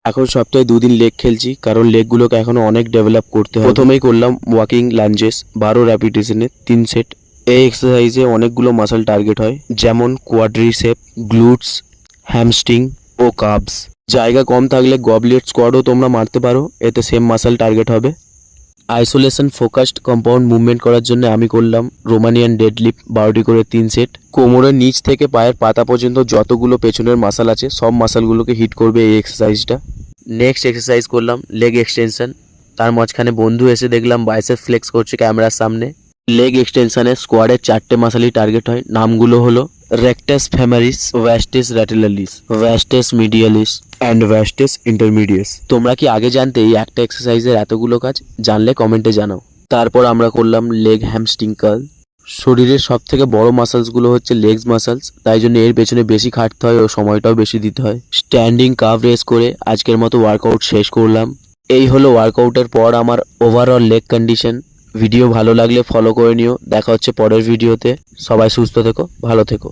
এখন সপ্তাহে 2 দিন লেগ খেলছি, কারণ লেগগুলোকে এখনো অনেক ডেভেলপ করতে হবে। প্রথমেই করলাম ওয়াকিং লাঞ্জেস 12 রেপিটেশনে 3 সেট। এই এক্সারসাইজে অনেকগুলো মাসল টার্গেট হয়, যেমন কোয়াড্রিসেপ, গ্লুটস, হ্যামস্ট্রিং ও কাবস। জায়গা কম থাকলে গবলেট স্কোয়াডও তোমরা মারতে পারো, এতে সেম মাসল টার্গেট হবে। আইসোলেশন ফোকাসড কম্পাউন্ড মুভমেন্ট করার জন্য আমি করলাম রোমানিয়ান ডেডলিফট 12টি করে 3 সেট। কোমরের নিচ থেকে পায়ের পাতা পর্যন্ত যতগুলো পেছনের মাসল আছে সব মাসলগুলোকে হিট করবে এই এক্সারসাইজটা। নেক্সট এক্সারসাইজ করলাম লেগ এক্সটেনশন। তার মাঝখানে বন্ধু এসে দেখলাম বাইসেপ ফ্লেক্স করছে ক্যামেরার সামনে। লেগ এক্সটেনশনে স্কোয়াডের 4টে মাসলই টার্গেট হয়। নামগুলো হলো রেক্টাস ফেমারিস, ভাস্টাস ল্যাটেরালিস, ভাস্টাস মিডিয়ালিস অ্যান্ড ভাস্টাস ইন্টারমিডিয়াস। তোমরা কি আগে জানতে এই একটা এক্সারসাইজের এতগুলো কাজ? জানলে কমেন্টে জানাও। তারপর আমরা করলাম লেগ হ্যামস্ট্রিং কার্ল। শরীরের সব থেকে বড় মাসলসগুলো হচ্ছে লেগস মাসলস, তাই জন্য এর পেছনে বেশি খাটতে হয় ও সময়টাও বেশি দিতে হয়। স্ট্যান্ডিং কাভ রেস করে আজকের মতো ওয়ার্কআউট শেষ করলাম। এই হলো ওয়ার্কআউটের পর আমার ওভারঅল লেগ কন্ডিশন। ভিডিও ভালো লাগলে ফলো করে নিও। দেখা হচ্ছে পরের ভিডিওতে। সবাই সুস্থ থেকো, ভালো থেকো।